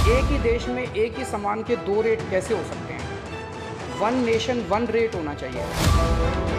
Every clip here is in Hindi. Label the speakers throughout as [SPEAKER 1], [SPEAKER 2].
[SPEAKER 1] एक ही देश में एक ही सामान के दो रेट कैसे हो सकते हैं? वन नेशन वन रेट होना चाहिए।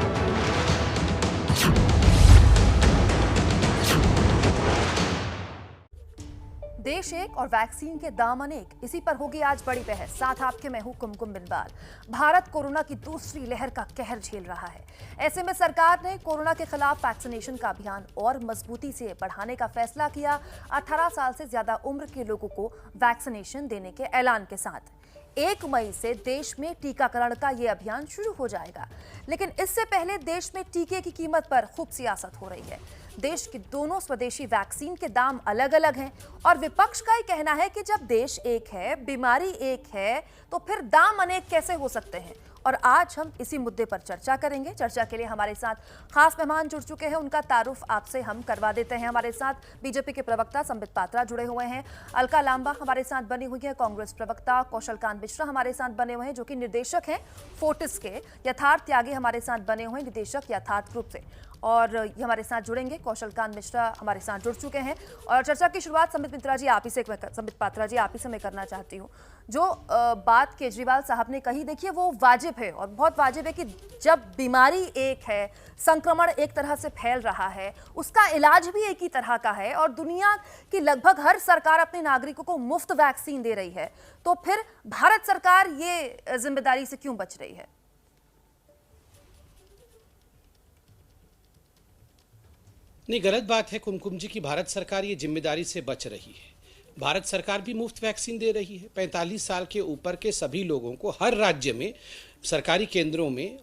[SPEAKER 2] देश एक और वैक्सीन के दाम अनेक, इसी पर होगी आज बड़ी बहस। साथ आपके मैं हूं कुमकुम बिनवाल। भारत कोरोना की दूसरी लहर का कहर झेल रहा है। ऐसे में सरकार ने कोरोना के खिलाफ वैक्सीनेशन का अभियान और मजबूती से बढ़ाने का फैसला किया। 18 साल से ज्यादा उम्र के लोगों को वैक्सीनेशन देने के ऐलान के साथ 1 मई से देश में टीकाकरण का यह अभियान शुरू हो जाएगा। लेकिन इससे पहले देश में टीके की कीमत पर खूब सियासत हो रही है। देश की दोनों स्वदेशी वैक्सीन के दाम अलग अलग हैं और विपक्ष का ही कहना है कि जब देश एक है, बीमारी एक है, तो फिर दाम अनेक कैसे हो सकते हैं। और आज हम इसी मुद्दे पर चर्चा करेंगे। चर्चा के लिए हमारे साथ खास मेहमान जुड़ चुके हैं, उनका तारुफ आपसे हम करवा देते हैं। हमारे साथ बीजेपी के प्रवक्ता संबित पात्रा जुड़े हुए हैं, अलका लांबा हमारे साथ बनी हुई है, कांग्रेस प्रवक्ता कौशल कांत मिश्रा हमारे साथ बने हुए हैं जो कि निर्देशक हैं फोर्टिस के, यथार्थ त्यागी हमारे साथ बने हुए हैं निदेशक यथार्थ ग्रुप से, और ये हमारे साथ जुड़ेंगे। कौशल कांत मिश्रा हमारे साथ जुड़ चुके हैं और चर्चा की शुरुआत संबित पात्रा जी आप ही से मैं करना चाहती हूँ। जो बात केजरीवाल साहब ने कही, देखिए वो वाजिब है और बहुत वाजिब है कि जब बीमारी एक है, संक्रमण एक तरह से फैल रहा है, उसका इलाज भी एक ही तरह का है और दुनिया की लगभग हर सरकार अपने नागरिकों को मुफ्त वैक्सीन दे रही है, तो फिर भारत सरकार ये जिम्मेदारी से क्यों बच रही है?
[SPEAKER 3] नहीं, गलत बात है कुमकुम जी की भारत सरकार ये जिम्मेदारी से बच रही है। भारत सरकार भी मुफ्त वैक्सीन दे रही है। 45 साल के ऊपर के सभी लोगों को हर राज्य में सरकारी केंद्रों में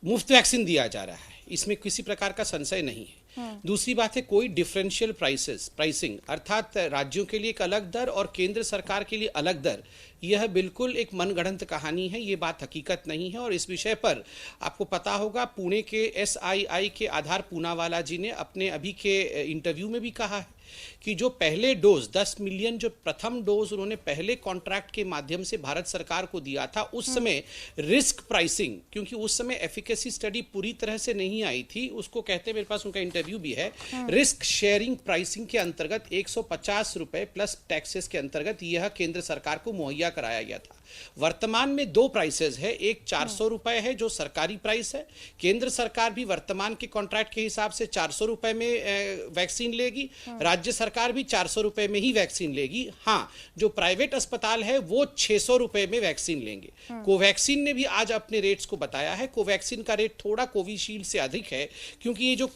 [SPEAKER 3] मुफ्त वैक्सीन दिया जा रहा है, इसमें किसी प्रकार का संशय नहीं है। दूसरी बात है, कोई डिफरेंशियल प्राइसिंग अर्थात राज्यों के लिए एक अलग दर और केंद्र सरकार के लिए अलग दर, यह बिल्कुल एक मनगढ़ंत कहानी है, ये बात हकीकत नहीं है। और इस विषय पर आपको पता होगा, पुणे के SII के आधार पूनावाला जी ने अपने अभी के इंटरव्यू में भी कहा है कि जो पहले डोज 10 मिलियन जो प्रथम डोज उन्होंने पहले कॉन्ट्रैक्ट के माध्यम से भारत सरकार को दिया था, उस समय रिस्क प्राइसिंग, क्योंकि उस समय एफिकेसी स्टडी पूरी तरह से नहीं आई थी, उसको कहते, मेरे पास उनका इंटरव्यू भी है, रिस्क शेयरिंग प्राइसिंग के अंतर्गत 150 रुपए प्लस टैक्सेस के अंतर्गत यह केंद्र सरकार को मुहैया कराया गया था। वर्तमान में दो प्राइसेस है, एक 400 रुपए है जो सरकारी प्राइस है, केंद्र सरकार भी वर्तमान के कॉन्ट्रैक्ट के हिसाब से 400 रुपए में वैक्सीन लेगी, राज्य सरकार भी 400 रुपए में ही वैक्सीन लेगी। हाँ, जो प्राइवेट अस्पताल है वो 600 रुपए में वैक्सीन लेंगे। कोवैक्सीन ने भी आज अपने रेट्स को बताया है। कोवैक्सीन का रेट थोड़ा कोविशील्ड से अधिक है, क्योंकि ये जो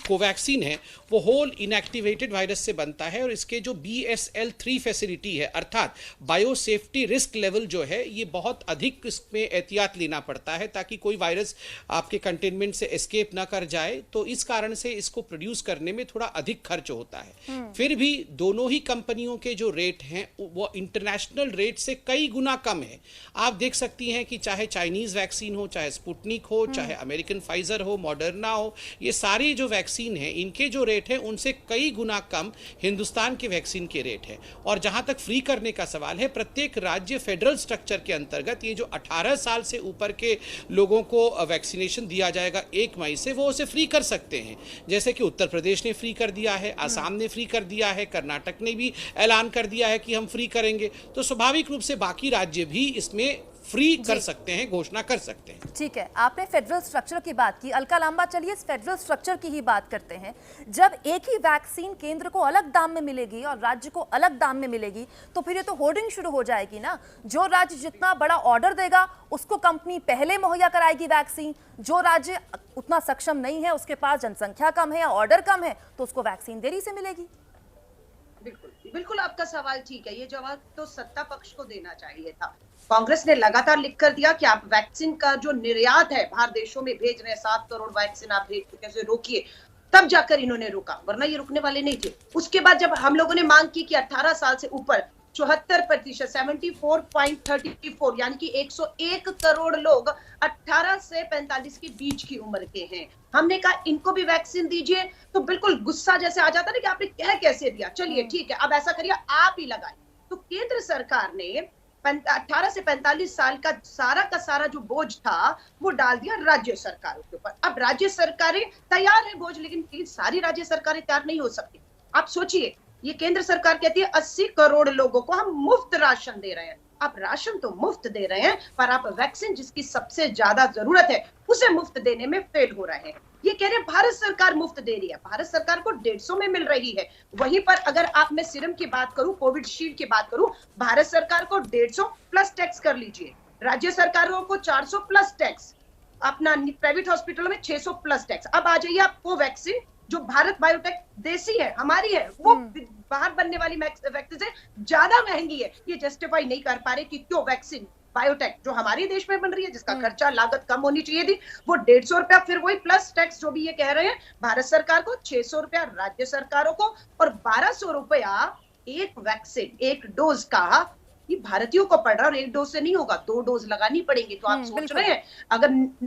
[SPEAKER 3] कोवैक्सीन है वो होल इनएक्टिवेटेड वायरस से बनता है और इसके जो BSL-3 फैसिलिटी है, अर्थात बायोसेफ्टी रिस्क लेवल जो है, ये बहुत अधिक इसमें एहतियात लेना पड़ता है ताकि कोई वायरस आपके कंटेनमेंट से एस्केप ना कर जाए। तो इस कारण से इसको प्रोड्यूस करने में थोड़ा अधिक खर्च होता है। फिर भी दोनों ही कंपनियों के जो रेट हैं वो इंटरनेशनल रेट से कई गुना कम है। आप देख सकती हैं कि चाहे चाइनीज वैक्सीन हो, चाहे स्पुतनिक हो, चाहे अमेरिकन फाइजर हो, मॉडर्ना हो, ये सारी जो वैक्सीन है इनके जो रेट है उनसे कई गुना कम हिंदुस्तान के वैक्सीन के रेट है। और जहां तक फ्री करने का सवाल है, प्रत्येक राज्य फेडरल स्ट्रक्चर के अंतर्गत ये जो 18 साल से ऊपर के लोगों को वैक्सीनेशन दिया जाएगा 1 मई से, वो उसे फ्री कर सकते हैं। जैसे कि उत्तर प्रदेश ने फ्री कर दिया है, आसाम ने फ्री कर दिया है, कर्नाटक ने भी ऐलान कर दिया है कि हम फ्री करेंगे, तो स्वाभाविक रूप से बाकी राज्य भी इसमें फ्री कर सकते हैं, घोषणा कर सकते हैं।
[SPEAKER 2] ठीक है, आपने फेडरल स्ट्रक्चर की बात की, अलका लांबा, चलिए इस फेडरल स्ट्रक्चर की ही बात करते हैं। जब एक ही वैक्सीन केंद्र को अलग दाम में मिलेगी और राज्य को अलग दाम में मिलेगी, तो फिर ये तो होर्डिंग शुरू हो जाएगी ना। जो राज्य जितना बड़ा ऑर्डर देगा उसको कंपनी पहले मुहैया कराएगी वैक्सीन, जो राज्य उतना सक्षम नहीं है, उसके पास जनसंख्या कम है या ऑर्डर कम है, तो उसको वैक्सीन देरी से मिलेगी।
[SPEAKER 4] बिल्कुल आपका सवाल ठीक है। ये जवाब तो सत्ता पक्ष को देना चाहिए था। कांग्रेस ने लगातार लिख कर दिया कि आप वैक्सीन का जो निर्यात है बाहर देशों में भेज रहे हैं, 7 करोड़ वैक्सीन आप भेज चुके हैं, रोकिए। तब जाकर इन्होंने रोका, वरना ये रुकने वाले नहीं थे। उसके बाद जब हम लोगों ने मांग की कि 18 साल से ऊपर 74%, 74.34, यानी कि 101 करोड़ लोग 18 से 45 के बीच की उम्र के हैं, हमने कहा इनको भी वैक्सीन दीजिए। तो बिल्कुल गुस्सा जैसे आ जाता ना कि आपने कह कैसे दिया, चलिए ठीक है अब ऐसा करिए आप ही लगाए। तो केंद्र सरकार ने 18 से 45 साल का सारा जो बोझ था वो डाल दिया राज्य सरकारों के ऊपर। अब राज्य सरकारें तैयार है बोझ, लेकिन सारी राज्य सरकारें तैयार नहीं हो सकती। आप सोचिए, ये केंद्र सरकार कहती है 80 करोड़ लोगों को हम मुफ्त राशन दे रहे हैं। आप राशन तो मुफ्त दे रहे हैं, पर आप वैक्सीन जिसकी सबसे ज्यादा जरूरत है उसे मुफ्त देने में फेल हो रहे हैं। ये कह रहे हैं भारत सरकार मुफ्त दे रही है, भारत सरकार को 150 में मिल रही है। वहीं पर अगर आप मैं सीरम की बात करूं, कोविड शील्ड की बात करूं, भारत सरकार को 150 प्लस टैक्स कर लीजिए, राज्य सरकारों को 400 प्लस टैक्स, अपना प्राइवेट हॉस्पिटलों में 600 प्लस टैक्स। अब आ जाइए आप कोवैक्सीन जो भारत बायोटेक देसी है, हमारी है, वो बाहर बनने वाली वैक्सीन से ज्यादा महंगी है। ये जस्टिफाई नहीं कर पा रहे कि क्यों वैक्सीन बायोटेक जो हमारे देश में बन रही है, जिसका खर्चा लागत कम होनी चाहिए थी, वो 150 रुपया, फिर वही प्लस टैक्स जो भी ये कह रहे हैं भारत सरकार को, 600 रुपया राज्य सरकारों को, और 1200 रुपया एक वैक्सीन, एक डोज का। ये भारतीयों को पड़ रहा है, और एक डोज से नहीं होगा, 2 डोज लगानी पड़ेंगी। तो आप सोच रहे हैं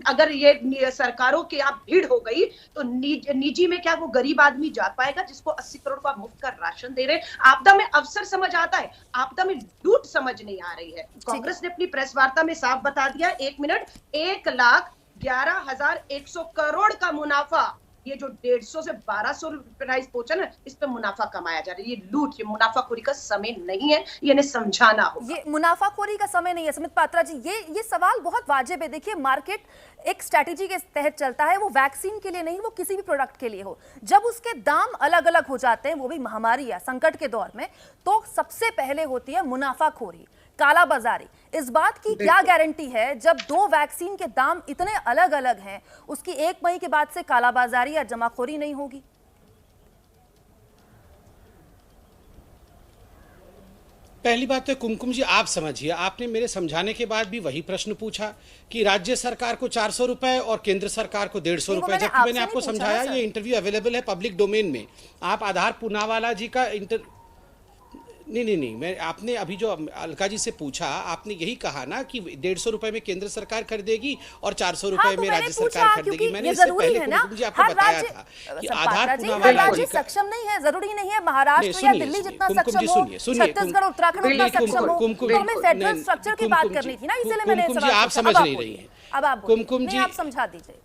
[SPEAKER 4] अगर ये सरकारों के आप भीड़ हो गई तो निजी में क्या वो गरीब आदमी जा पाएगा जिसको 80 करोड़ का मुफ्त का राशन दे रहे हैं? आपदा में अवसर समझ आता है, आपदा में लूट समझ नहीं आ रही है। कांग्रेस ने अपनी प्रेस वार्ता में साफ बता दिया, 1 मिनट, 1,11,100 करोड़ का मुनाफा, ये जो 150 से 1200 प्राइस पहुंचा ना, इस पे मुनाफा कमाया जा रहा है। ये लूट, ये मुनाफाखोरी का समय नहीं है, ये इन्हें समझाना होगा।
[SPEAKER 2] ये मुनाफाखोरी का समय नहीं है। सुमित पात्रा जी, ये सवाल बहुत वाजिब है। देखिए, मार्केट एक स्ट्रैटेजी के तहत चलता है, वो वैक्सीन के लिए नहीं, वो किसी भी प्रोडक्ट के लिए हो। जब उसके दाम अलग अलग हो जाते हैं, वो भी महामारी या संकट के दौर में, तो सबसे पहले होती है मुनाफाखोरी, कालाबाजारी। इस बात की क्या गारंटी है जब 2 वैक्सीन के दाम इतने अलग अलग हैं, उसकी 1 मई के बाद से कालाबाजारी या जमाखोरी नहीं होगी?
[SPEAKER 3] पहली बात तो कुमकुम जी, आप समझिए, आपने मेरे समझाने के बाद भी वही प्रश्न पूछा कि राज्य सरकार को 400 रुपए और केंद्र सरकार को 150 रुपए, जबकि मैंने आपको समझाया ये इंटरव्यू अवेलेबल है पब्लिक डोमेन में। आप आधार पूनावाला जी का नहीं, मैं आपने अभी जो अलका जी से पूछा, आपने यही कहा ना कि 150 रुपए में केंद्र सरकार खरीदेगी और 400 रुपए में राज्य सरकार खरीदेगी। मैंने इससे पहले कुमकुम जी आपको बताया था कि आधार पूनावाला जी का
[SPEAKER 2] सक्षम नहीं है, जरूरी नहीं है महाराष्ट्र या दिल्ली जितना सक्षम हो, छत्तीसगढ़ उत्तराखंड उतना सक्षम हो, तो हमें फेडरल स्ट्रक्चर की बात करनी थी ना, इसलिए मैंने
[SPEAKER 3] कुमकुम जी आप समझ नहीं रही हैं।
[SPEAKER 2] अब आप
[SPEAKER 3] कुमकुम जी
[SPEAKER 2] आप समझा दीजिए।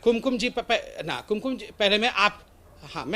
[SPEAKER 3] कुमकुम जी पहले मैं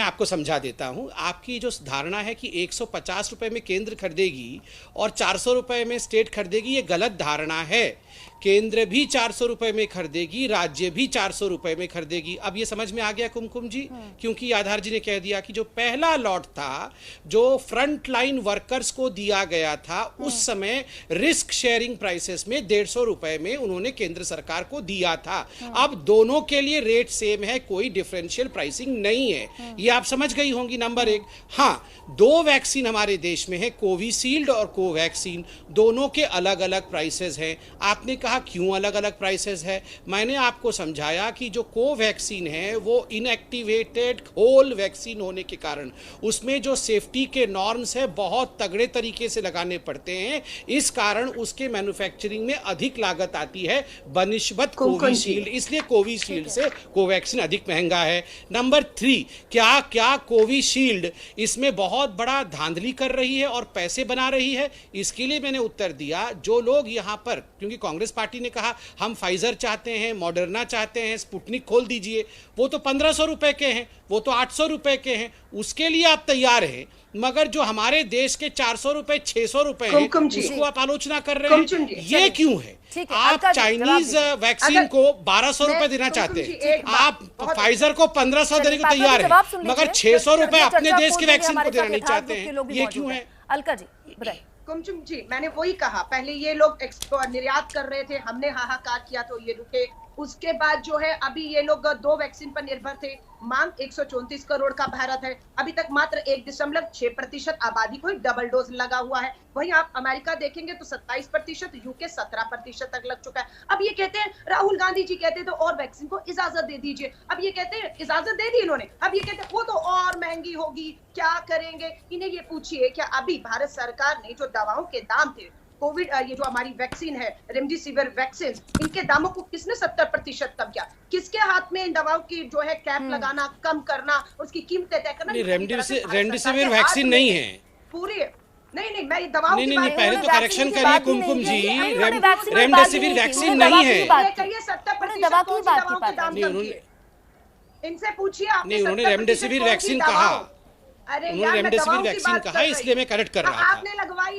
[SPEAKER 3] आपको समझा देता हूं। आपकी जो धारणा है कि 150 रुपए में केंद्र खरीदेगी और 400 रुपए में स्टेट खरीदेगी, ये गलत धारणा है। केंद्र भी 400 रुपए में खरीदेगी, राज्य भी 400 रुपए में खरीदेगी। अब ये समझ में आ गया कुमकुम जी? क्योंकि आधार जी ने कह दिया कि जो पहला लॉट था, जो फ्रंट लाइन वर्कर्स को दिया गया था, उस समय रिस्क शेयरिंग प्राइसेस में 150 रुपए में उन्होंने केंद्र सरकार को दिया था। अब दोनों के लिए रेट सेम है, कोई डिफरेंशियल प्राइसिंग नहीं है। ये आप समझ गई होंगी। नंबर 1, हाँ, 2 वैक्सीन हमारे देश में है, कोविशील्ड और कोवैक्सीन, दोनों के अलग अलग प्राइसेस हैं। आपने कहा क्यों अलग अलग प्राइसेस है? मैंने आपको समझाया कि जो कोवैक्सीन है वो इनएक्टिवेटेड होल वैक्सीन होने के कारण उसमें जो सेफ्टी के नॉर्म्स है बहुत तगड़े तरीके से लगाने पड़ते हैं, इस कारण उसके मैन्युफैक्चरिंग में अधिक लागत आती है बनिस्बत कोविशील्ड, इसलिए कोविशील्ड से कोवैक्सीन अधिक महंगा है। नंबर 3, क्या कोविशील्ड इसमें बहुत बड़ा धांधली कर रही है और पैसे बना रही है? इसके लिए मैंने उत्तर दिया, जो लोग यहां पर, क्योंकि कांग्रेस पार्टी ने कहा हम फाइजर चाहते हैं, मॉडर्ना चाहते हैं, स्पुतनिक खोल दीजिए, वो तो 1500 रुपए के हैं, वो तो 800 रुपए के हैं, उसके लिए आप तैयार हैं। मगर जो हमारे देश के 400 रुपए 600 रुपए हैं, उसको आप आलोचना कर रहे हैं, ये क्यों है? आप चाइनीज वैक्सीन को 1200 रुपए देना चाहते हैं, आप फाइजर को 1500 देने को तैयार है, मगर 600 रुपए अपने देश की वैक्सीन को देना नहीं चाहते हैं, ये क्यों है?
[SPEAKER 2] अलका जी बताइए।
[SPEAKER 4] कुमकुम जी, मैंने वही कहा, पहले ये लोग निर्यात कर रहे थे, हमने हाहाकार किया तो ये रुके। उसके बाद जो है अभी ये लोग 2 वैक्सीन पर निर्भर थे, मांग 134 करोड़ का भारत है, अभी तक मात्र 1.6% आबादी को ही डबल डोज लगा हुआ है। वहीं आप अमेरिका देखेंगे तो 27%, यूके 17% तक लग चुका है। अब ये कहते हैं, राहुल गांधी जी कहते हैं तो और वैक्सीन को इजाजत दे दीजिए, अब ये कहते हैं इजाजत दे दी इन्होंने, अब ये कहते हैं वो तो और महंगी होगी, क्या करेंगे? इन्हें ये पूछिए क्या अभी भारत सरकार ने जो दवाओं के दाम थे, कोविड ये जो हमारी वैक्सीन है रेमडेसिविर वैक्सीन, इनके दामों को किसने 70% कम किया? किसके हाथ में इन दवाओं की जो है कैप लगाना, कम करना, उसकी कीमतें तय करना?
[SPEAKER 3] रेमडेसिविर वैक्सीन नहीं है
[SPEAKER 4] पूरी, नहीं मैं दवाओं की
[SPEAKER 3] नहीं, पहले तो करेक्शन करिए कुमकुम जी, रेमडेसिविर वैक्सीन नहीं है।
[SPEAKER 4] 70% दवाओं के दाम कम किए, इनसे पूछिए।
[SPEAKER 3] नहीं, उन्होंने रेमडेसिविर वैक्सीन कहा।
[SPEAKER 4] अरे
[SPEAKER 3] उन्होंने
[SPEAKER 4] यार, मैं
[SPEAKER 3] रेमडेसिविर
[SPEAKER 4] दवाओं की
[SPEAKER 3] वैक्सीन
[SPEAKER 4] बात
[SPEAKER 3] कहा,
[SPEAKER 4] कर रही
[SPEAKER 3] इसलिए मैं करेक्ट कर
[SPEAKER 4] हूँ।
[SPEAKER 3] रहा था।
[SPEAKER 4] आपने लगवाई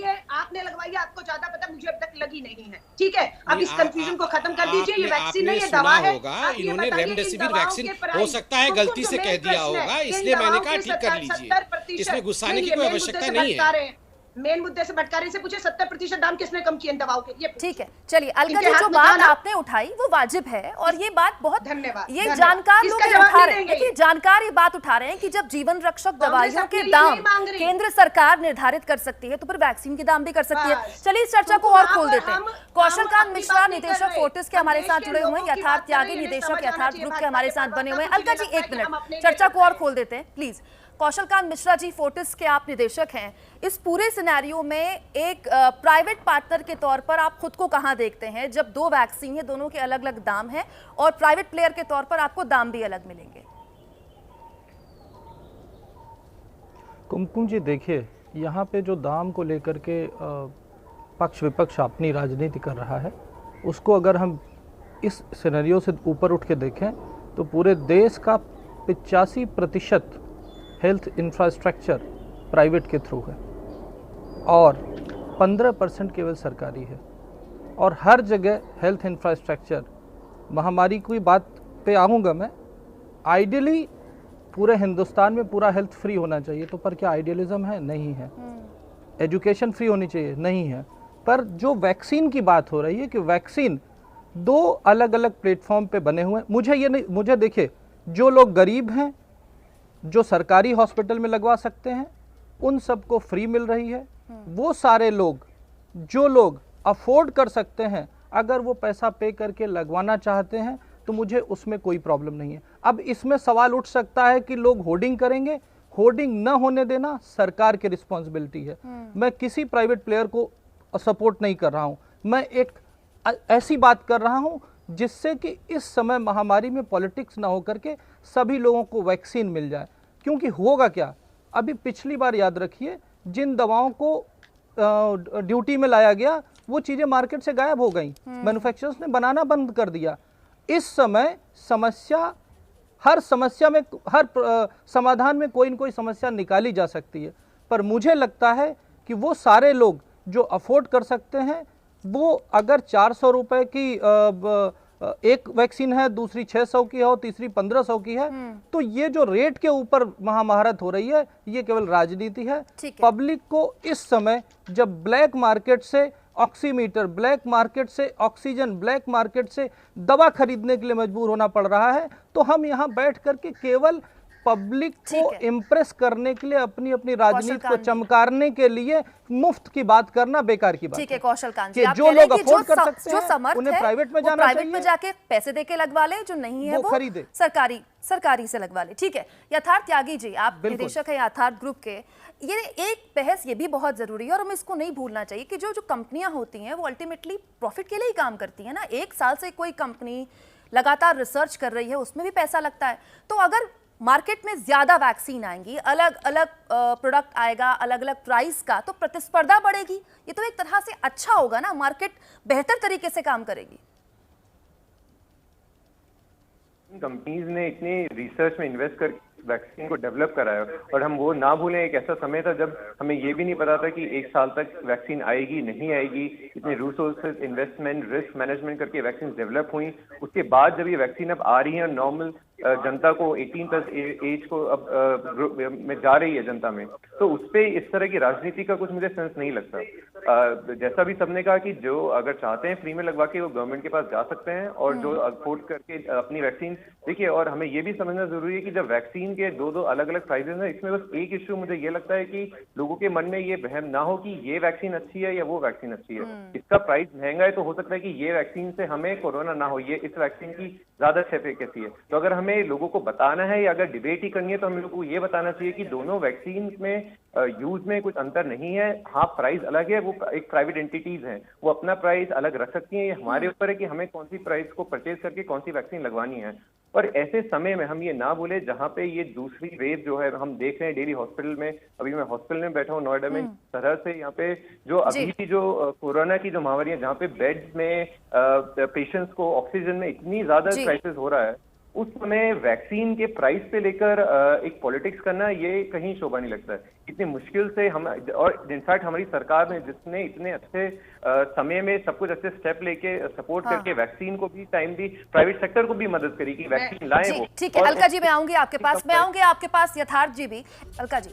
[SPEAKER 4] है, आपको ज्यादा पता, मुझे अब तक लगी नहीं है। ठीक है, अब
[SPEAKER 3] नहीं,
[SPEAKER 4] इस कंफ्यूजन को खत्म कर दीजिए। ये वैक्सीन है,
[SPEAKER 3] आपने
[SPEAKER 4] ये
[SPEAKER 3] सुना
[SPEAKER 4] दवा है।
[SPEAKER 3] होगा,
[SPEAKER 4] आप ये
[SPEAKER 3] इन्होंने
[SPEAKER 4] बताइए, इन
[SPEAKER 3] रेमडेसिविर
[SPEAKER 4] दवाओं
[SPEAKER 3] वैक्सीन
[SPEAKER 4] के
[SPEAKER 3] हो
[SPEAKER 4] प्राइस,
[SPEAKER 3] सकता है
[SPEAKER 4] कुमकुम,
[SPEAKER 3] गलती
[SPEAKER 4] जो
[SPEAKER 3] से
[SPEAKER 4] मेन
[SPEAKER 3] कह दिया
[SPEAKER 4] प्रश्न है,
[SPEAKER 3] होगा,
[SPEAKER 4] इन
[SPEAKER 3] इसलिए मैंने
[SPEAKER 4] दवाओं
[SPEAKER 3] कहा
[SPEAKER 4] के
[SPEAKER 3] ठीक कर लीजिए।
[SPEAKER 4] 70%
[SPEAKER 3] इसमें गुस्साने की
[SPEAKER 4] नहीं,
[SPEAKER 3] कोई
[SPEAKER 4] मेन मुद्दे
[SPEAKER 3] आवश्यकता
[SPEAKER 4] से
[SPEAKER 3] नहीं
[SPEAKER 4] भटका
[SPEAKER 3] है।
[SPEAKER 4] रहे हैं। मेन मुद्दे से भटका रहे से पूछे 70% दाम किसने कम किए इन दवाओं के, ये
[SPEAKER 2] ठीक है, चलिए अलका
[SPEAKER 4] इनके
[SPEAKER 2] जी,
[SPEAKER 4] हाथ
[SPEAKER 2] जो
[SPEAKER 4] में था
[SPEAKER 2] बात
[SPEAKER 4] ना?
[SPEAKER 2] आपने उठाई वो वाजिब है और ये बात बहुत
[SPEAKER 4] धन्यवाद,
[SPEAKER 2] ये
[SPEAKER 4] धन्यवाद।
[SPEAKER 2] जानकार लोग
[SPEAKER 4] इसका
[SPEAKER 2] ये
[SPEAKER 4] जवाब
[SPEAKER 2] उठा
[SPEAKER 4] नहीं
[SPEAKER 2] रहे हैं।
[SPEAKER 4] देंगे
[SPEAKER 2] देखिए,
[SPEAKER 4] ये।
[SPEAKER 2] जानकार ये बात उठा रहे हैं कि जब जीवन रक्षक
[SPEAKER 4] कांग्रेस
[SPEAKER 2] दवाइयों
[SPEAKER 4] अपने
[SPEAKER 2] के
[SPEAKER 4] लिए
[SPEAKER 2] दाम
[SPEAKER 4] नहीं मांग रही।
[SPEAKER 2] केंद्र सरकार निर्धारित कर सकती है तो फिर वैक्सीन के दाम भी कर सकती है।
[SPEAKER 4] बस।
[SPEAKER 2] चलिए इस चर्चा को
[SPEAKER 4] तो
[SPEAKER 2] और
[SPEAKER 4] यहाँ
[SPEAKER 2] खोल
[SPEAKER 4] पर
[SPEAKER 2] देते हैं।
[SPEAKER 4] हम
[SPEAKER 2] कौशल कांत
[SPEAKER 4] अपनी
[SPEAKER 2] मिश्रा,
[SPEAKER 4] बात नहीं कर
[SPEAKER 2] निदेशक
[SPEAKER 4] रहे।
[SPEAKER 2] फोर्टिस के
[SPEAKER 4] हम
[SPEAKER 2] हमारे
[SPEAKER 4] देश
[SPEAKER 2] साथ
[SPEAKER 4] के
[SPEAKER 2] जुड़े हुए
[SPEAKER 4] लोगों
[SPEAKER 2] हैं,
[SPEAKER 4] की
[SPEAKER 2] यथार्थ
[SPEAKER 4] बात कर रहे
[SPEAKER 2] त्यागी
[SPEAKER 4] हैं,
[SPEAKER 2] निदेशक
[SPEAKER 4] समझ आना
[SPEAKER 2] यथार्थ
[SPEAKER 4] चाहिए
[SPEAKER 2] ग्रुप के
[SPEAKER 4] भाजपा
[SPEAKER 2] हमारे
[SPEAKER 4] के
[SPEAKER 2] साथ बने हुए हैं।
[SPEAKER 4] मुझे
[SPEAKER 2] अलका जी,
[SPEAKER 4] लगता है
[SPEAKER 2] एक
[SPEAKER 4] कि हम अपने
[SPEAKER 2] मिनट,
[SPEAKER 4] लिए
[SPEAKER 2] चर्चा को
[SPEAKER 4] कर
[SPEAKER 2] और
[SPEAKER 4] रहे
[SPEAKER 2] खोल देते हैं प्लीज। कौशल कांत मिश्रा जी, फोर्टिस के आप निदेशक हैं। इस पूरे सिनेरियो में एक प्राइवेट पार्टनर के तौर पर आप खुद को कहां देखते हैं जब दो वैक्सीन है, दोनों के अलग अलग दाम हैं और प्राइवेट प्लेयर के तौर पर आपको दाम भी अलग मिलेंगे?
[SPEAKER 5] कुमकुम जी, देखिए, यहाँ पे जो दाम को लेकर के पक्ष विपक्ष अपनी राजनीति कर रहा है, उसको अगर हम इस सिनेरियो से ऊपर उठ के देखें तो पूरे देश का 85% हेल्थ इंफ्रास्ट्रक्चर प्राइवेट के थ्रू है और 15% केवल सरकारी है। और हर जगह हेल्थ इंफ्रास्ट्रक्चर, महामारी की बात पे आऊँगा मैं, आइडियली पूरे हिंदुस्तान में पूरा हेल्थ फ्री होना चाहिए, तो पर क्या आइडियलिज्म है? नहीं है। एजुकेशन फ्री होनी चाहिए? नहीं है। पर जो वैक्सीन की बात हो रही है कि वैक्सीन दो अलग अलग प्लेटफॉर्म पे बने हुए हैं, मुझे देखिए, जो लोग गरीब हैं, जो सरकारी हॉस्पिटल में लगवा सकते हैं, उन सबको फ्री मिल रही है। वो सारे लोग, जो लोग अफोर्ड कर सकते हैं, अगर वो पैसा पे करके लगवाना चाहते हैं तो मुझे उसमें कोई प्रॉब्लम नहीं है। अब इसमें सवाल उठ सकता है कि लोग होर्डिंग करेंगे। होर्डिंग न होने देना सरकार की रिस्पॉन्सिबिलिटी है। मैं किसी प्राइवेट प्लेयर को सपोर्ट नहीं कर रहा हूं। मैं एक ऐसी बात कर रहा हूं जिससे कि इस समय महामारी में पॉलिटिक्स ना होकर के सभी लोगों को वैक्सीन मिल जाए। क्योंकि होगा क्या, अभी पिछली बार याद रखिए, जिन दवाओं को ड्यूटी में लाया गया वो चीजें मार्केट से गायब हो गई, मैन्युफैक्चरर्स ने बनाना बंद कर दिया। इस समय समस्या, हर समस्या में, हर समाधान में कोई न कोई समस्या निकाली जा सकती है। पर मुझे लगता है कि वो सारे लोग जो अफोर्ड कर सकते हैं, वो अगर 400 रुपए की एक वैक्सीन है, दूसरी 600 की हो, तीसरी 1500 की है, तो ये जो रेट के ऊपर महाभारत हो रही है, ये केवल राजनीति है। पब्लिक को इस समय जब ब्लैक मार्केट से ऑक्सीमीटर, ब्लैक मार्केट से ऑक्सीजन, ब्लैक मार्केट से दवा खरीदने के लिए मजबूर होना पड़ रहा है, तो हम यहाँ बैठ करके केवल पब्लिक को इम्प्रेस करने के लिए, अपनी अपनी राजनीति को चमकारने के लिए मुफ्त की बात करना बेकार की बात है।
[SPEAKER 2] ठीक है कौशल कांत जी,
[SPEAKER 5] कि जो लोग अफोर्ड कर सकते हैं उन्हें प्राइवेट में जाना चाहिए,
[SPEAKER 2] प्राइवेट में जाके पैसे देके लगवा ले, जो नहीं है वो
[SPEAKER 5] खरीदे,
[SPEAKER 2] सरकारी से लगवा ले। ठीक है, यथार्थ त्यागी जी, आप निदेशक है यथार्थ ग्रुप के। ये एक बहस ये भी बहुत जरूरी है और हमें इसको नहीं भूलना चाहिए कि जो कंपनियां होती हैं वो अल्टीमेटली प्रॉफिट के लिए ही काम करती है ना। एक साल से कोई कंपनी लगातार रिसर्च कर रही है, उसमें भी पैसा लगता है। तो अगर मार्केट में ज्यादा वैक्सीन आएंगी, अलग अलग प्रोडक्ट आएगा, अलग अलग प्राइस का, तो प्रतिस्पर्धा बढ़ेगी। ये तो एक तरह से अच्छा होगा ना, मार्केट बेहतर तरीके से काम करेगी।
[SPEAKER 6] कंपनीज ने इतने रिसर्च में इन्वेस्ट कर वैक्सीन को डेवलप करा है, और हम वो ना भूलें, एक ऐसा समय था जब हमें ये भी नहीं पता था कि एक साल तक वैक्सीन आएगी नहीं आएगी। इतने रिसोर्सेज, इन्वेस्टमेंट, रिस्क मैनेजमेंट करके वैक्सीन डेवलप हुई। उसके बाद जब ये वैक्सीन अब आ रही है, नॉर्मल जनता को 18+ एज को अब में जा रही है जनता में, तो उस पर इस तरह की राजनीति का कुछ मुझे सेंस नहीं लगता। जैसा भी सबने कहा कि जो अगर चाहते हैं फ्री में लगवा के वो गवर्नमेंट के पास जा सकते हैं, और जो अफोर्ड करके अपनी वैक्सीन, देखिए, और हमें ये भी समझना जरूरी है कि जब वैक्सीन के दो अलग अलग प्राइजेस हैं, इसमें बस एक इश्यू मुझे ये लगता है कि लोगों के मन में ये वहम ना हो कि ये वैक्सीन अच्छी है या वो वैक्सीन अच्छी है। इसका प्राइस महंगा है तो हो सकता है कि ये वैक्सीन से हमें कोरोना ना हो, ये इस वैक्सीन की ज्यादा एफिकेसी है। तो अगर हमें लोगों को बताना है या अगर डिबेट ही करनी है, तो हम लोगों को ये बताना चाहिए कि दोनों वैक्सीन में यूज में कुछ अंतर नहीं है। हाँ, प्राइस अलग है, वो एक प्राइवेट एंटिटीज हैं, वो अपना प्राइस अलग रख सकती हैं। ये हमारे ऊपर है कि हमें कौन सी प्राइस को परचेज करके कौन सी वैक्सीन लगवानी है। और ऐसे समय में हम ये ना भूले, जहाँ पे ये दूसरी वेव जो है हम देख रहे हैं डेली हॉस्पिटल में, अभी मैं हॉस्पिटल में बैठा हूँ नोएडा में, तरह से यहाँ पे जो अभी की जो कोरोना की जो महामारी है, जहाँ पे बेड में पेशेंट्स को ऑक्सीजन में इतनी ज्यादा क्राइसिस हो रहा है, उस समय वैक्सीन के प्राइस पे लेकर एक पॉलिटिक्स करना ये कहीं शोभा नहीं लगता है। इतनी मुश्किल से हम, और इनफैक्ट हमारी सरकार ने जिसने इतने अच्छे समय में सब कुछ अच्छे स्टेप लेके सपोर्ट करके वैक्सीन को भी टाइम दी, प्राइवेट सेक्टर को भी मदद करी कि वैक्सीन लाए वो।
[SPEAKER 2] ठीक है अलका जी, मैं आऊंगी आपके पास यथार्थ जी भी। अलका जी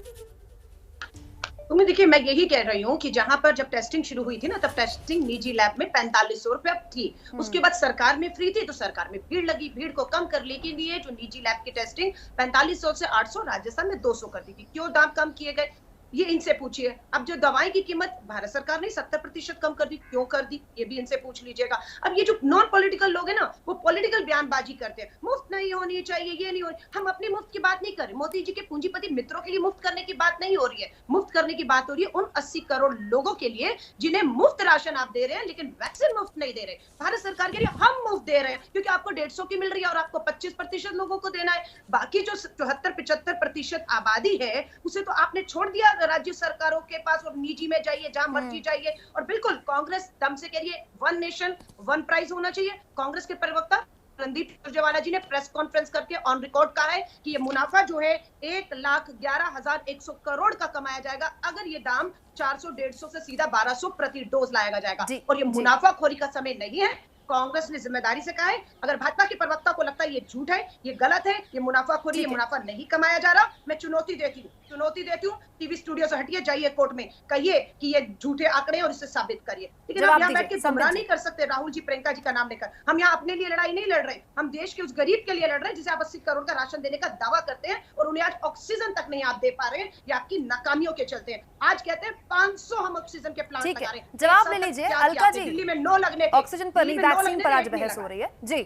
[SPEAKER 4] तुम्हें देखिए, मैं यही कह रही हूँ कि जहां पर जब टेस्टिंग शुरू हुई थी ना, तब टेस्टिंग निजी लैब में 4500 रुपया थी। उसके बाद सरकार में फ्री थी, तो सरकार में भीड़ लगी, भीड़ को कम करने के लिए जो निजी लैब की टेस्टिंग 4500 से 800, राजस्थान में 200 कर दी थी। क्यों दाम कम किए गए, ये इनसे पूछिए। अब जो दवाई की कीमत भारत सरकार ने 70% कम कर दी, क्यों कर दी, ये भी इनसे पूछ लीजिएगा। अब ये जो नॉन पॉलिटिकल लोग हैं ना, वो पॉलिटिकल बयानबाजी करते हैं, मुफ्त नहीं होनी चाहिए, ये नहीं होनी। हम अपनी मुफ्त की बात नहीं कर रहे, मोदी जी के पूंजीपति मित्रों के लिए मुफ्त करने की बात नहीं हो रही है। मुफ्त करने की बात हो रही है उन 80 करोड़ लोगों के लिए जिन्हें मुफ्त राशन आप दे रहे हैं, लेकिन वैक्सीन मुफ्त नहीं दे रहे। भारत सरकार के लिए हम मुफ्त दे रहे हैं क्योंकि आपको 150 की मिल रही है और आपको 25% लोगों को देना है। बाकी जो 74-75% आबादी है उसे तो आपने छोड़ दिया राज्य सरकारों के पास, और निजी में जाइए, जहां मर्जी जाइए। और बिल्कुल कांग्रेस दम से कह रही है 1 नेशन 1 प्राइस होना चाहिए। कांग्रेस के प्रवक्ता रणदीप सुरजेवाला जी ने प्रेस कॉन्फ्रेंस करके ऑन रिकॉर्ड कहा है कि ये मुनाफा जो है 1,11,100 करोड़ का कमाया जाएगा अगर ये दाम 400-150 से सीधा 1200 प्रति डोज लाया जाएगा। और ये मुनाफाखोरी का समय नहीं है। कांग्रेस ने जिम्मेदारी से कहा है, अगर भाजपा के प्रवक्ता को लगता है ये झूठ है, ये गलत है, ये मुनाफाखोरी, ये मुनाफा नहीं कमाया जा रहा, मैं चुनौती देती हूँ। टीवी स्टूडियो से हटिए, जाइए कोर्ट में, कहिए कि ये झूठे आंकड़े और इसे साबित करिए। लेकिन हम यहाँ बैठ के गुमराह नहीं कर सकते राहुल जी, प्रियंका जी का नाम लेकर। हम यहाँ अपने लिए लड़ाई नहीं लड़ रहे, हम देश के उस गरीब के लिए लड़ रहे हैं जिसे आप 80 करोड़ का राशन देने का दावा करते हैं और उन्हें आज ऑक्सीजन तक नहीं आप दे पा रहे हैं। ये आपकी नाकामियों के चलते हैं। आज कहते हैं 500 हम ऑक्सीजन के प्लांट लगा रहे हैं।
[SPEAKER 2] जवाब ले लीजिए अलका जी।
[SPEAKER 4] दिल्ली में 9 लगने,
[SPEAKER 2] ऑक्सीजन पर वैक्सीन पर आज बहस हो रही है जी।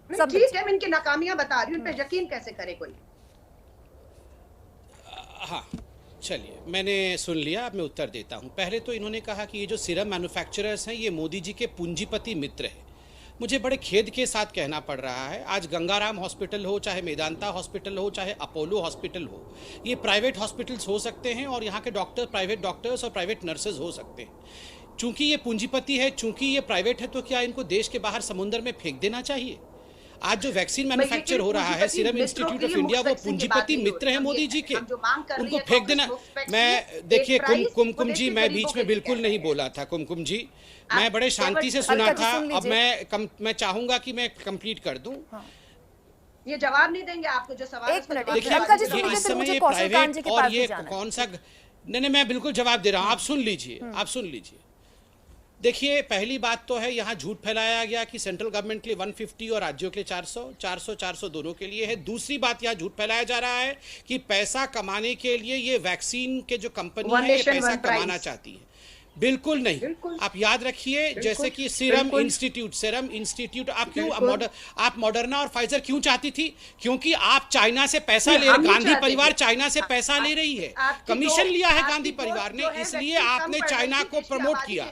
[SPEAKER 4] सब ठीक है, मैं इनकी नाकामियां बता रही हूं, उन पे यकीन कैसे करे कोई।
[SPEAKER 3] हाँ चलिए, मैंने सुन लिया, अब मैं उत्तर देता हूँ। पहले तो इन्होंने कहा कि ये जो सीरम मैन्युफैक्चरर्स हैं ये मोदी जी के पूंजीपति मित्र हैं। मुझे बड़े खेद के साथ कहना पड़ रहा है, आज गंगाराम हॉस्पिटल हो, चाहे मेदांता हॉस्पिटल हो, चाहे अपोलो हॉस्पिटल हो, ये प्राइवेट हॉस्पिटल्स हो सकते हैं और यहाँ के डॉक्टर प्राइवेट डॉक्टर्स और प्राइवेट नर्सेज हो सकते हैं। चूंकि ये पूंजीपति है, चूंकि ये प्राइवेट है, तो क्या इनको देश के बाहर समुद्र में फेंक देना चाहिए? आज जो वैक्सीन मैन्युफैक्चर हो रहा है सीरम इंस्टीट्यूट ऑफ इंडिया, वो पूंजीपति मित्र हैं मोदी जी के, उनको फेंक देना। मैं देखिए कुमकुम जी, मैं बीच में बिल्कुल नहीं बोला था कुमकुम जी, मैं बड़े शांति से सुना था। अब मैं चाहूंगा कि मैं कंप्लीट कर दूं।
[SPEAKER 4] ये जवाब नहीं देंगे आपको जो सवाल है।
[SPEAKER 3] देखिए इस समय ये प्राइवेट और ये कौन सा, नहीं मैं बिल्कुल जवाब दे रहा हूँ, आप सुन लीजिए। देखिए पहली बात तो है यहाँ झूठ फैलाया गया कि सेंट्रल गवर्नमेंट के लिए 150 और राज्यों के लिए 400 दोनों के लिए है। दूसरी बात यहाँ झूठ फैलाया जा रहा है कि पैसा कमाने के लिए ये वैक्सीन के जो कंपनी है ये पैसा कमाना चाहती है। बिल्कुल नहीं, आप याद रखिए, जैसे कि सीरम इंस्टीट्यूट आप क्यों आप मॉडर्ना और फाइजर क्यों चाहती थी? क्योंकि आप चाइना से पैसा ले रहे, गांधी परिवार चाइना से पैसा ले रही है, कमीशन लिया है गांधी परिवार ने, इसलिए आपने चाइना को प्रमोट किया।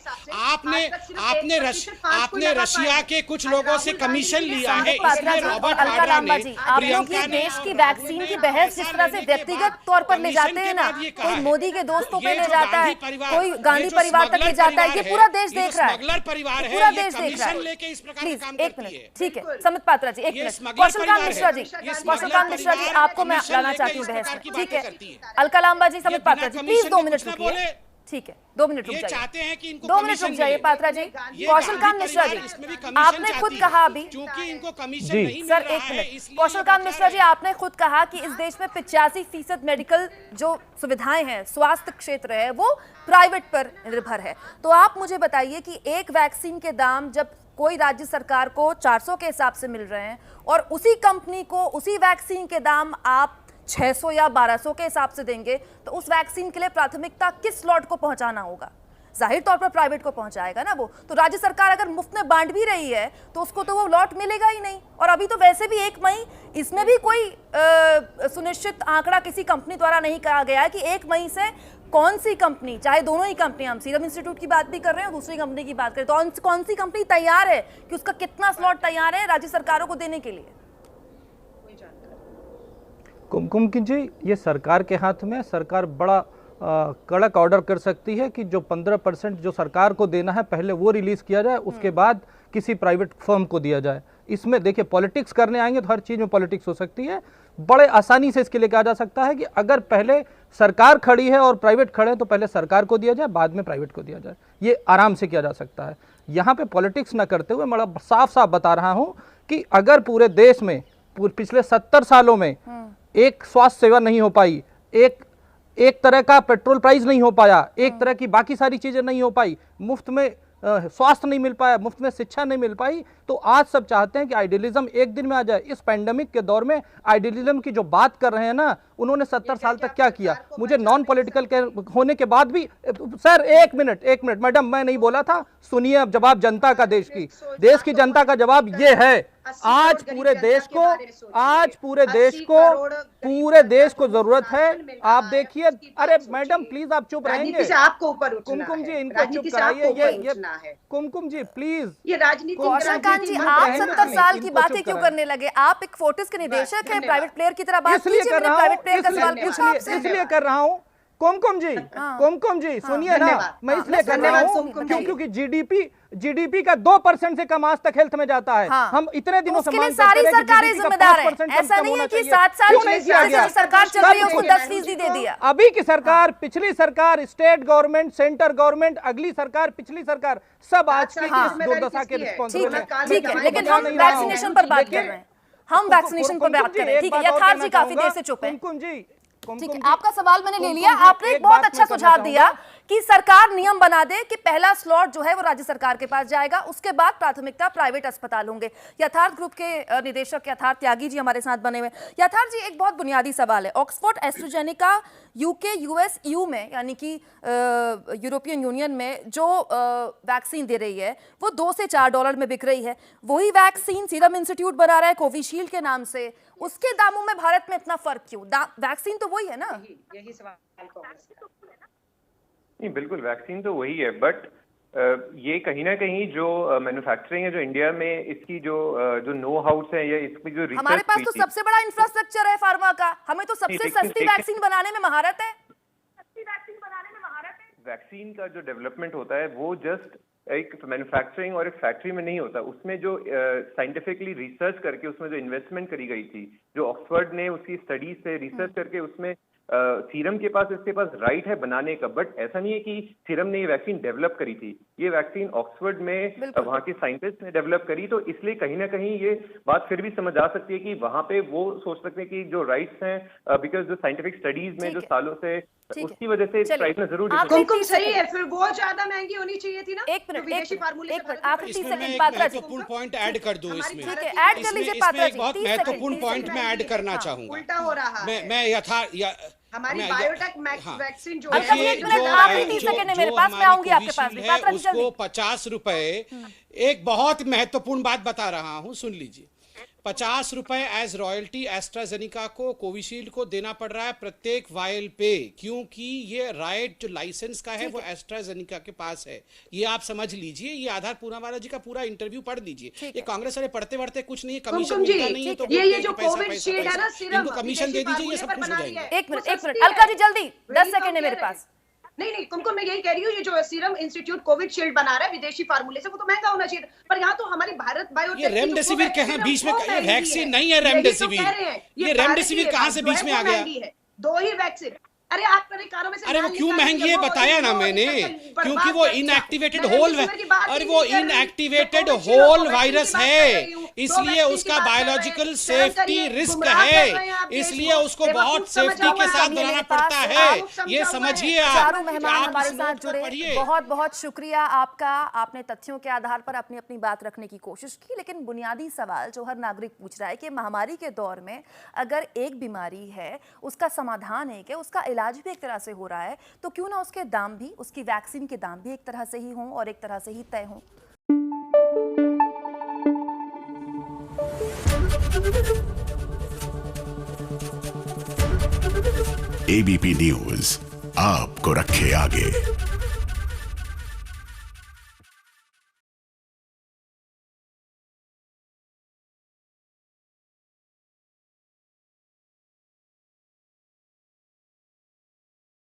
[SPEAKER 3] आपने रशिया के कुछ लोगों से कमीशन लिया है, इसलिए रॉबर्ट वाड्रा ने
[SPEAKER 2] प्रियंका ने देश की वैक्सीन की बहस जिस तरह से व्यक्तिगत तौर पर ले जाते हैं ना, कोई मोदी के दोस्तों पे ले जाता है, कोई गांधी परिवार तक ले जाता है, ये पूरा देश देख रहा है, पूरा देश देख रहा है। प्लीज एक मिनट, ठीक है समित पात्रा जी, एक मिनट। कौशलकांत मिश्रा जी, आपको मैं लाना चाहती हूँ बहस में, ठीक है। अलका लांबा जी, समित पात्रा जी, प्लीज 2 मिनट रुकिए, ठीक है 2 मिनट रुक जाइए, 2 मिनट रुक जाइए पात्रा जी। कौशलकांत मिश्रा जी, आपने खुद कहा अभी, सर एक मिनट, कौशलकांत मिश्रा जी, आपने खुद कहा कि इस देश में 85% मेडिकल जो सुविधाएं हैं, स्वास्थ्य क्षेत्र है, वो प्राइवेट पर निर्भर है। तो आप मुझे बताइए कि एक वैक्सीन के दाम जब कोई राज्य सरकार को 400 के हिसाब से मिल रहे हैं और उसी कंपनी को उसी वैक्सीन के दाम आप 600 या 1200 के हिसाब से देंगे, तो उस वैक्सीन के लिए प्राथमिकता किस स्लॉट को पहुंचाना होगा? जाहिर तौर पर प्राइवेट को पहुंचाएगा ना वो। तो राज्य सरकार अगर मुफ्त में बांट भी रही है तो उसको तो वो लॉट मिलेगा ही नहीं। और अभी तो वैसे भी 1 मई, इसमें भी कोई सुनिश्चित आंकड़ा किसी कंपनी द्वारा नहीं कहा गया है कि 1 मई से कौन सी कंपनी, चाहे दोनों ही कंपनी, हम सीरम इंस्टीट्यूट की बात भी कर रहे हैं और दूसरी कंपनी की बात करें, तो कौन सी कंपनी तैयार है कि उसका कितना स्लॉट तैयार है राज्य सरकारों को देने के लिए?
[SPEAKER 5] कुमकुम जी, ये सरकार के हाथ में, सरकार बड़ा कड़क ऑर्डर कर सकती है कि जो 15% जो सरकार को देना है पहले वो रिलीज किया जाए, उसके बाद किसी प्राइवेट फर्म को दिया जाए। इसमें देखिए पॉलिटिक्स करने आएंगे तो हर चीज में पॉलिटिक्स हो सकती है। बड़े आसानी से इसके लिए कहा जा सकता है कि अगर पहले सरकार खड़ी है और प्राइवेट खड़े हैं तो पहले सरकार को दिया जाए, बाद में प्राइवेट को दिया जाए, ये आराम से किया जा सकता है। यहाँ पे पॉलिटिक्स ना करते हुए मैं साफ साफ बता रहा हूं कि अगर पूरे देश में पिछले 70 सालों में एक स्वास्थ्य सेवा नहीं हो पाई, एक तरह का पेट्रोल प्राइस नहीं हो पाया, एक तरह की बाकी सारी चीजें नहीं हो पाई, मुफ्त में स्वास्थ्य नहीं मिल पाया, मुफ्त में शिक्षा नहीं मिल पाई, तो आज सब चाहते हैं कि आइडियलिज्म एक दिन में आ जाए। इस पैंडेमिक के दौर में आइडियलिज्म की जो बात कर रहे हैं ना, उन्होंने 70 साल तक क्या किया? मुझे नॉन पॉलिटिकल होने के बाद भी सर एक मिनट मैडम, मैं नहीं बोला था, सुनिए अब जवाब जनता का, देश की जनता का जवाब ये है, आज पूरे देश को जरूरत है। आप देखिए, अरे मैडम प्लीज आप चुप रहेंगे,
[SPEAKER 4] आपको ऊपर उठना
[SPEAKER 5] कुमकुम जी
[SPEAKER 4] है।
[SPEAKER 5] इनको चुप कराइए, ये
[SPEAKER 4] है।
[SPEAKER 5] कुमकुम जी प्लीज।
[SPEAKER 4] ये राजनीति
[SPEAKER 2] कौशलकांत जी, आप 70 साल की बातें क्यों करने लगे? आप एक फोर्टिस के निदेशक हैं, प्राइवेट प्लेयर की तरह बात कीजिए। मैंने प्राइवेट प्लेयर का सवाल पूछा आपसे,
[SPEAKER 5] इसलिए कर रहा हूँ कुमकुम जी सुनिए ना, मैं इसलिए कर रहा हूँ क्योंकि जीडीपी का 2% से कम आज तक हेल्थ में जाता है। हम इतने दिनों से मांग
[SPEAKER 2] सारी सरकारें जिम्मेदार हैं। ऐसा नहीं है कि 7 साल सरकार चल रही है उसको 10% दे दिया।
[SPEAKER 5] अभी की सरकार, पिछली सरकार, स्टेट गवर्नमेंट, सेंटर गवर्नमेंट, अगली सरकार, पिछली सरकार, सब आज की इस दुर्दशा के रिस्पॉन्सिबल है।
[SPEAKER 2] ठीक है, लेकिन हम वैक्सीनेशन पर बात कर रहे हैं, हम वैक्सीनेशन पर बात कर रहे हैं। ठीक है, यथार्थ जी काफी देर से चुप है। ठीक है, आपका सवाल मैंने ले लिया। आपने एक बहुत अच्छा सुझाव दिया कि सरकार नियम बना दे कि पहला स्लॉट जो है वो राज्य सरकार के पास जाएगा, उसके बाद प्राथमिकता प्राइवेट अस्पताल होंगे। यथार्थ ग्रुप के निदेशक यथार्थ त्यागी जी हमारे साथ बने हुए। यथार्थ जी, एक बहुत बुनियादी सवाल है। Oxford AstraZeneca UK, US, EU में यानी कि यूरोपियन यूनियन में जो वैक्सीन दे रही है वो $2 से $4 में बिक रही है। वही वैक्सीन सीरम इंस्टीट्यूट बना रहा है कोविशील्ड के नाम से, उसके दामों में भारत में इतना फर्क क्यों? वैक्सीन तो वही है ना?
[SPEAKER 4] यही सवाल कांग्रेस का।
[SPEAKER 6] नहीं, बिल्कुल वैक्सीन तो वही है, बट ये कहीं ना कहीं जो मैन्युफैक्चरिंग है, जो इंडिया में इसकी जो नो हाउस है या इसकी जो रिसर्च,
[SPEAKER 2] हमारे पास तो सबसे बड़ा इंफ्रास्ट्रक्चर है फार्मा का, हमें तो सबसे सस्ती वैक्सीन बनाने में महारत है।
[SPEAKER 6] वैक्सीन का जो डेवलपमेंट होता है वो जस्ट एक मैन्युफैक्चरिंग और एक फैक्ट्री में नहीं होता, उसमें जो साइंटिफिकली रिसर्च करके उसमें जो इन्वेस्टमेंट करी गई थी, जो ऑक्सफोर्ड ने उसकी स्टडीज से रिसर्च करके उसमें सीरम के पास इसके पास राइट है बनाने का, बट ऐसा नहीं है कि सीरम ने ये वैक्सीन डेवलप करी थी। ये वैक्सीन ऑक्सफोर्ड में वहाँ के साइंटिस्ट ने डेवलप करी, तो इसलिए कहीं ना कहीं ये बात फिर भी समझ आ सकती है कि वहाँ पे वो सोच सकते हैं कि जो राइट्स हैं, बिकॉज जो साइंटिफिक स्टडीज में जो सालों से, उसकी वजह से प्राइस में जरूर
[SPEAKER 4] कुमकुम सही है, फिर वो ज्यादा महंगी होनी चाहिए थी ना।
[SPEAKER 2] एक मिनट
[SPEAKER 4] विदेशी फार्मूले
[SPEAKER 2] आखिरी 30 सेकंड
[SPEAKER 3] एक
[SPEAKER 2] बात
[SPEAKER 3] महत्वपूर्ण पॉइंट ऐड कर दूं इसमें।
[SPEAKER 2] ठीक है, ऐड कर लीजिए बात।
[SPEAKER 3] एक बहुत महत्वपूर्ण पॉइंट मैं ऐड करना चाहूंगा।
[SPEAKER 4] उल्टा हो रहा है।
[SPEAKER 3] मैं
[SPEAKER 4] हमारी बायोटेक वैक्सीन जो
[SPEAKER 3] देखिए, उसको 50 रुपए, एक बहुत महत्वपूर्ण बात बता रहा हूं, सुन लीजिए। 50 रुपए एज रॉयल्टी एस्ट्राजेनिका को, कोविशील्ड को देना पड़ रहा है प्रत्येक वायल पे, क्योंकि ये राइट जो लाइसेंस का है वो एस्ट्राजेनिका के पास है। ये आप समझ लीजिए, ये आधार पूनावाला जी का पूरा इंटरव्यू पढ़ लीजिए। ये कांग्रेस वाले पढ़ते पढ़ते कुछ नहीं है, कमीशन मिलता नहीं है, तो
[SPEAKER 4] ये जो कोविशील्ड है ना,
[SPEAKER 3] इनको कमीशन दे दीजिए, ये सब कुछ हो जाएंगे।
[SPEAKER 2] एक मिनट अलका जी, जल्दी 10 सेकंड है मेरे पास।
[SPEAKER 4] नहीं कुमकुम, मैं यही कह रही हूँ, ये जो सीरम इंस्टीट्यूट कोविशील्ड बना रहा है विदेशी फार्मूले से, वो तो महंगा होना चाहिए, पर यहाँ तो हमारी भारत बायोटेक,
[SPEAKER 3] ये रेमडेसिविर कहाँ बीच में, वैक्सीन नहीं है रेमडेसिविर, ये रेमडेसिविर कहाँ से बीच में आ गया?
[SPEAKER 4] 2 ही वैक्सीन। अरे आप मेरे कारों में से,
[SPEAKER 3] अरे वो क्यों महंगी है बताया ना मैंने, क्योंकि वो इनएक्टिवेटेड होल, अरे वो इनएक्टिवेटेड होल वायरस है, इसलिए उसका बायोलॉजिकल सेफ्टी रिस्क है, इसलिए उसको बहुत सेफ्टी के साथ बनाना पड़ता है, ये समझिए आप।
[SPEAKER 2] चारों मेहमान हमारे साथ जुड़े, बहुत बहुत शुक्रिया आपका। आपने तथ्यों के आधार पर अपनी अपनी बात रखने की कोशिश की, लेकिन बुनियादी सवाल जो हर नागरिक पूछ रहा है कि महामारी के दौर में अगर एक बीमारी है, उसका समाधान एक है, उसका इलाज भी एक तरह से हो रहा है, तो क्यों ना उसके दाम भी, उसकी वैक्सीन के दाम भी एक तरह से ही हों और एक तरह से ही तय हों।
[SPEAKER 7] एबीपी न्यूज आपको रखे आगे।